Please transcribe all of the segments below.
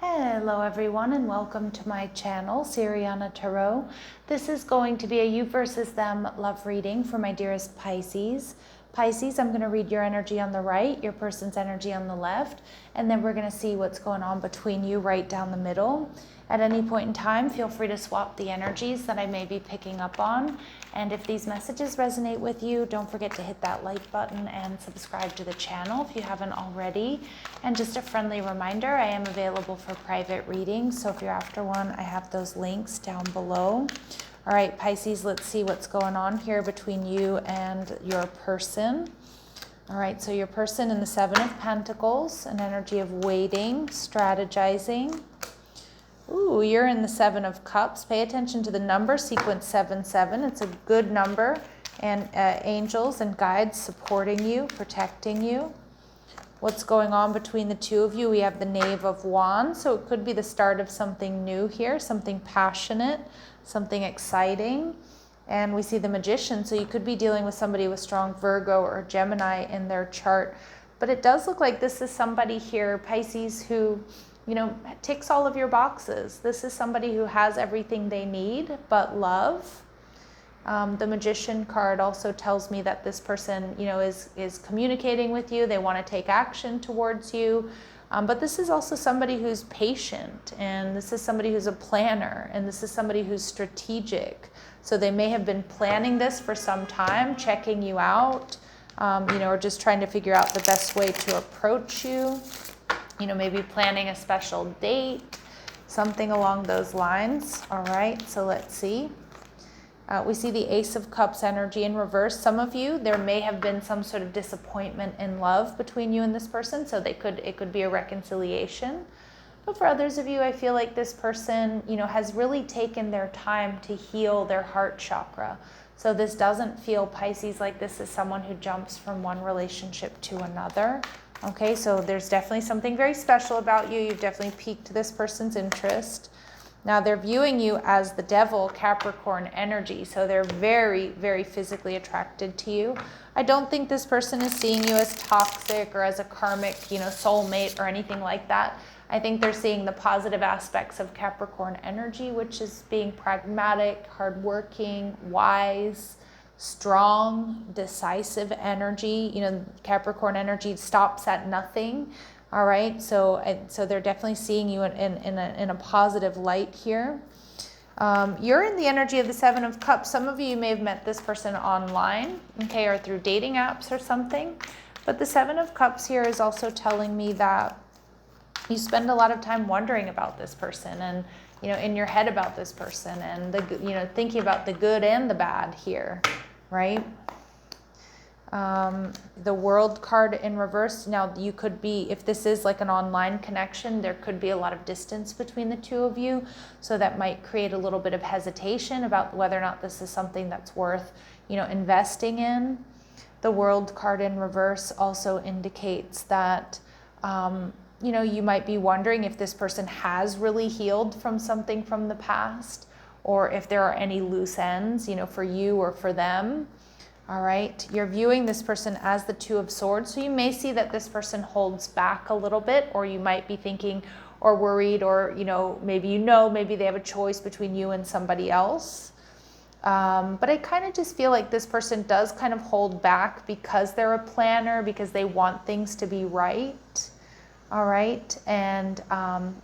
Hello everyone and welcome to my channel, Siriana Tarot. This is going to be a you versus them love reading for my dearest Pisces. Pisces, I'm going to read your energy on the right, your person's energy on the left, and then we're going to see what's going on between you right down the middle. At any point in time, feel free to swap the energies that I may be picking up on. And if these messages resonate with you, don't forget to hit that like button and subscribe to the channel if you haven't already. And just a friendly reminder, I am available for private readings. So if you're after one, I have those links down below. All right, Pisces, let's see what's going on here between you and your person. All right, so your person in the Seven of Pentacles, an energy of waiting, strategizing. Ooh, you're in the Seven of Cups. Pay attention to the number, sequence 77. It's a good number, and angels and guides supporting you, protecting you. What's going on between the two of you? We have the Knave of Wands, so it could be the start of something new here, something passionate, something exciting. And we see the Magician, so you could be dealing with somebody with strong Virgo or Gemini in their chart. But it does look like this is somebody here, Pisces, who, you know, ticks all of your boxes. This is somebody who has everything they need but love. The Magician card also tells me that this person, you know, is communicating with you. They want to take action towards you. But this is also somebody who's patient, and this is somebody who's a planner, and this is somebody who's strategic. So they may have been planning this for some time, checking you out, you know, or just trying to figure out the best way to approach you. You know, maybe planning a special date, something along those lines. All right, so let's see. We see the Ace of Cups energy in reverse. Some of you, there may have been some sort of disappointment in love between you and this person, so it could be a reconciliation. But for others of you, I feel like this person, you know, has really taken their time to heal their heart chakra. So this doesn't feel, Pisces, like this is someone who jumps from one relationship to another. Okay, so there's definitely something very special about you. You've definitely piqued this person's interest. Now they're viewing you as the Devil, Capricorn energy, so they're very, very physically attracted to you. I don't think this person is seeing you as toxic or as a karmic, you know, soulmate or anything like that. I think they're seeing the positive aspects of Capricorn energy, which is being pragmatic, hardworking, wise, strong, decisive energy. You know, Capricorn energy stops at nothing. All right, so they're definitely seeing you in a positive light here. You're in the energy of the Seven of Cups. Some of you may have met this person online, okay, or through dating apps or something. But the Seven of Cups here is also telling me that you spend a lot of time wondering about this person and, you know, in your head about this person and, you know, thinking about the good and the bad here, right? The World card in reverse. Now you could be, if this is like an online connection, there could be a lot of distance between the two of you. So that might create a little bit of hesitation about whether or not this is something that's worth, you know, investing in. The World card in reverse also indicates that, you know, you might be wondering if this person has really healed from something from the past, or if there are any loose ends, you know, for you or for them. All right, you're viewing this person as the Two of Swords, so you may see that this person holds back a little bit, or you might be thinking or worried, or, maybe they have a choice between you and somebody else. But I kind of just feel like this person does kind of hold back because they're a planner, because they want things to be right. All right, and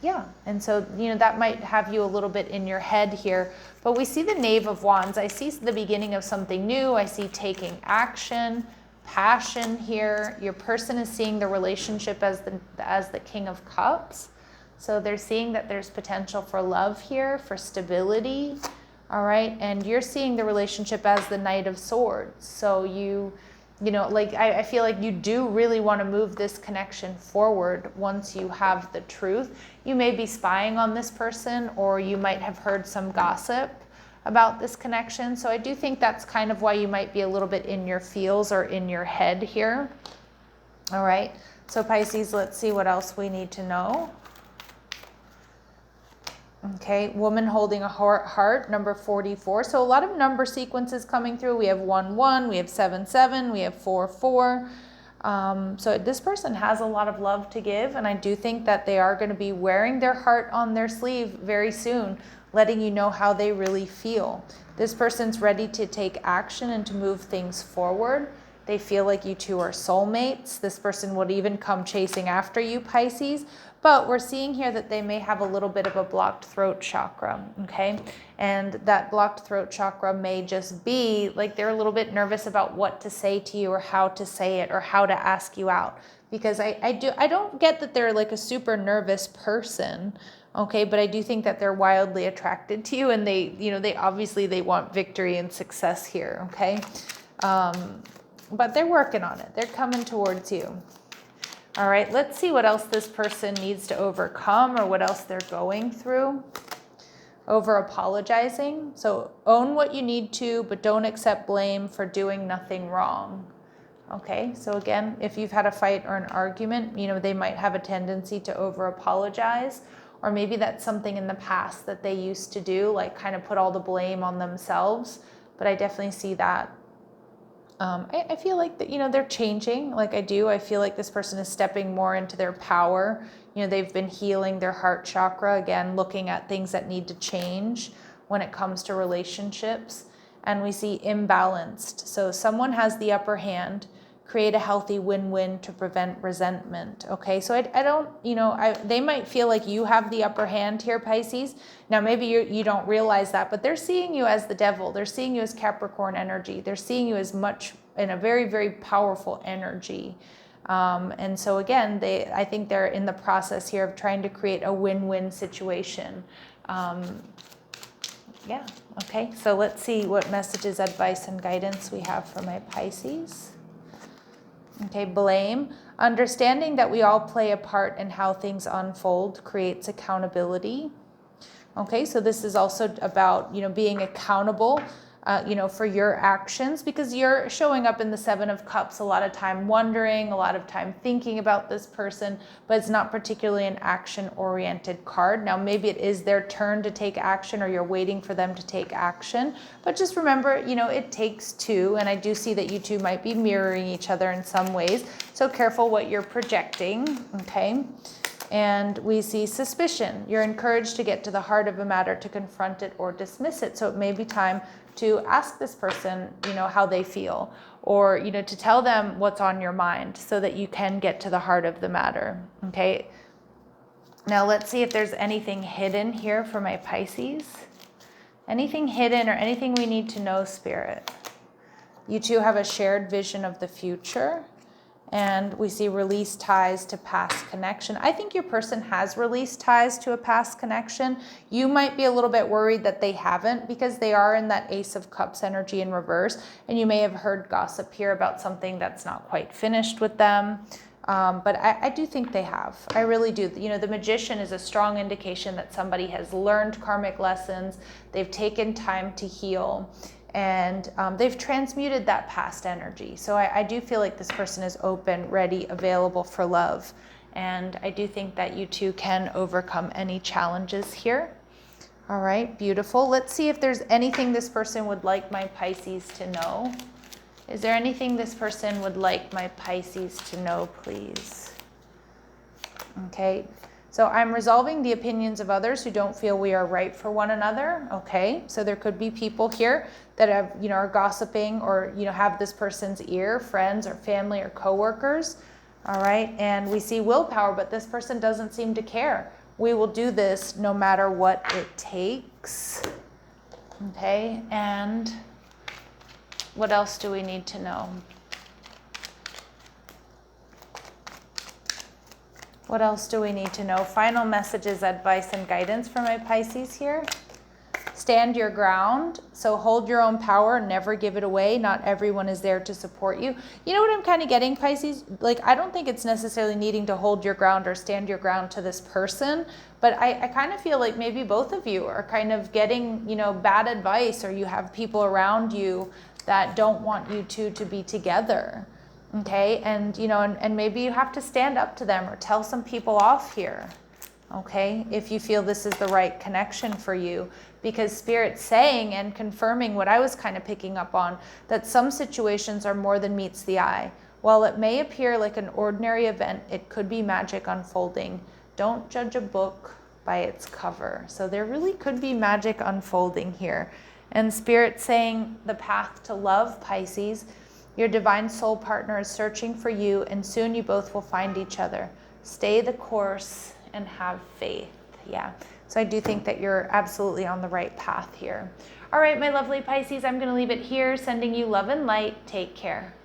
yeah, and so, you know, that might have you a little bit in your head here. But we see the Knave of Wands. I see the beginning of something new. I see taking action, passion here. Your person is seeing the relationship as the King of Cups. So they're seeing that there's potential for love here, for stability. All right, and you're seeing the relationship as the Knight of Swords. So you know, like I feel like you do really want to move this connection forward once you have the truth. You may be spying on this person, or you might have heard some gossip about this connection. So I do think that's kind of why you might be a little bit in your feels or in your head here. All right, so Pisces, let's see what else we need to know. Okay, woman holding a heart, number 44. So a lot of number sequences coming through. We have 1, 1, we have 7, 7, we have 4, 4. So this person has a lot of love to give, and I do think that they are going to be wearing their heart on their sleeve very soon, letting you know how they really feel. This person's ready to take action and to move things forward. They feel like you two are soulmates. This person would even come chasing after you, Pisces. But we're seeing here that they may have a little bit of a blocked throat chakra, okay? And that blocked throat chakra may just be like they're a little bit nervous about what to say to you or how to say it or how to ask you out. Because I don't get that they're like a super nervous person, okay? But I do think that they're wildly attracted to you, and they obviously they want victory and success here, okay? But they're working on it. They're coming towards you. All right, let's see what else this person needs to overcome or what else they're going through. Over apologizing. So own what you need to, but don't accept blame for doing nothing wrong. Okay, so again, if you've had a fight or an argument, they might have a tendency to over apologize, or maybe that's something in the past that they used to do, like kind of put all the blame on themselves. But I definitely see that. I feel like that, they're changing. Like I feel like this person is stepping more into their power. They've been healing their heart chakra, again, looking at things that need to change when it comes to relationships. And we see imbalanced. So someone has the upper hand. Create a healthy win-win to prevent resentment. Okay, so I don't, they might feel like you have the upper hand here, Pisces. Now, maybe you don't realize that, but they're seeing you as the devil. They're seeing you as Capricorn energy. They're seeing you as much in a very, very powerful energy. And so again, I think they're in the process here of trying to create a win-win situation. Yeah, okay, so let's see what messages, advice, and guidance we have for my Pisces. Okay, blame. Understanding that we all play a part in how things unfold creates accountability. Okay, so this is also about, being accountable, for your actions, because you're showing up in the Seven of Cups a lot of time wondering, a lot of time thinking about this person, but it's not particularly an action-oriented card. Now, maybe it is their turn to take action, or you're waiting for them to take action, but just remember, it takes two, and I do see that you two might be mirroring each other in some ways, so careful what you're projecting, okay? And we see suspicion. You're encouraged to get to the heart of a matter, to confront it or dismiss it. So it may be time to ask this person, how they feel, or, to tell them what's on your mind so that you can get to the heart of the matter. Okay. Now let's see if there's anything hidden here for my Pisces. Anything hidden or anything we need to know, Spirit. You two have a shared vision of the future. And we see release ties to past connection. I think your person has released ties to a past connection. You might be a little bit worried that they haven't, because they are in that Ace of Cups energy in reverse. And you may have heard gossip here about something that's not quite finished with them. But I do think they have. I really do. The Magician is a strong indication that somebody has learned karmic lessons. They've taken time to heal. And they've transmuted that past energy. So I do feel like this person is open, ready, available for love. And I do think that you two can overcome any challenges here. All right, beautiful. Let's see if there's anything this person would like my Pisces to know. Is there anything this person would like my Pisces to know, please? Okay. So I'm resolving the opinions of others who don't feel we are right for one another. Okay, so there could be people here that have, are gossiping or, have this person's ear, friends or family or coworkers. All right, and we see willpower, but this person doesn't seem to care. We will do this no matter what it takes. Okay, and what else do we need to know? What else do we need to know? Final messages, advice, and guidance for my Pisces here. Stand your ground. So hold your own power. Never give it away. Not everyone is there to support you. You know what I'm kind of getting, Pisces? Like, I don't think it's necessarily needing to hold your ground or stand your ground to this person. But I kind of feel like maybe both of you are kind of getting, bad advice, or you have people around you that don't want you two to be together. Okay, and and maybe you have to stand up to them or tell some people off here, okay, if you feel this is the right connection for you, because Spirit's saying and confirming what I was kind of picking up on, that some situations are more than meets the eye. While it may appear like an ordinary event, it could be magic unfolding. Don't judge a book by its cover. So there really could be magic unfolding here. And Spirit saying the path to love, Pisces. Your divine soul partner is searching for you, and soon you both will find each other. Stay the course and have faith. Yeah. So I do think that you're absolutely on the right path here. All right, my lovely Pisces, I'm going to leave it here. Sending you love and light. Take care.